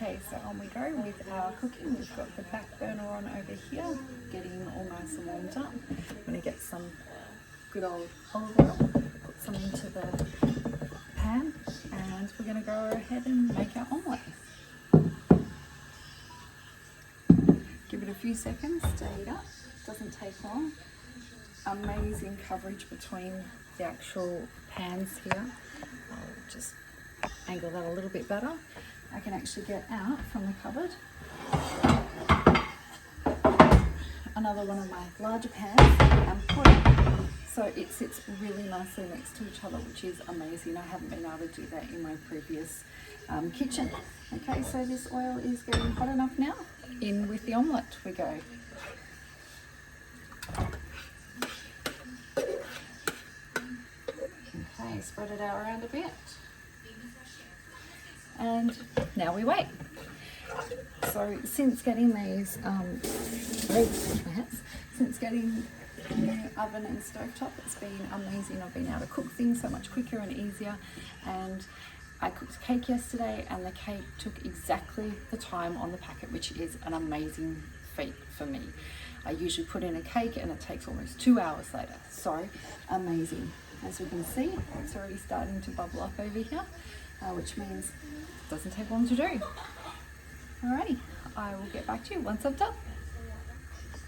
Okay, so on we go with our cooking. We've got the back burner on over here, getting all nice and warmed up. I'm going to get some good old olive oil, put some into the pan, and we're going to go ahead and make our omelette. Give it a few seconds to heat up, doesn't take long. Amazing coverage between the actual pans here. I'll just angle that a little bit better. I can actually get out from the cupboard another one of my larger pans and put it so it sits really nicely next to each other, which is amazing. I haven't been able to do that in my previous kitchen. Okay, so this oil is getting hot enough now. In with the omelette we go. Okay, spread it out around a bit. And now we wait. So since getting these, since getting the new oven and stovetop, it's been amazing. I've been able to cook things so much quicker and easier. And I cooked cake yesterday, and the cake took exactly the time on the packet, which is an amazing feat for me. I usually put in a cake and it takes almost 2 hours later. So amazing. As we can see, it's already starting to bubble up over here, which means it doesn't take long to do. Alrighty, I will get back to you once I've done.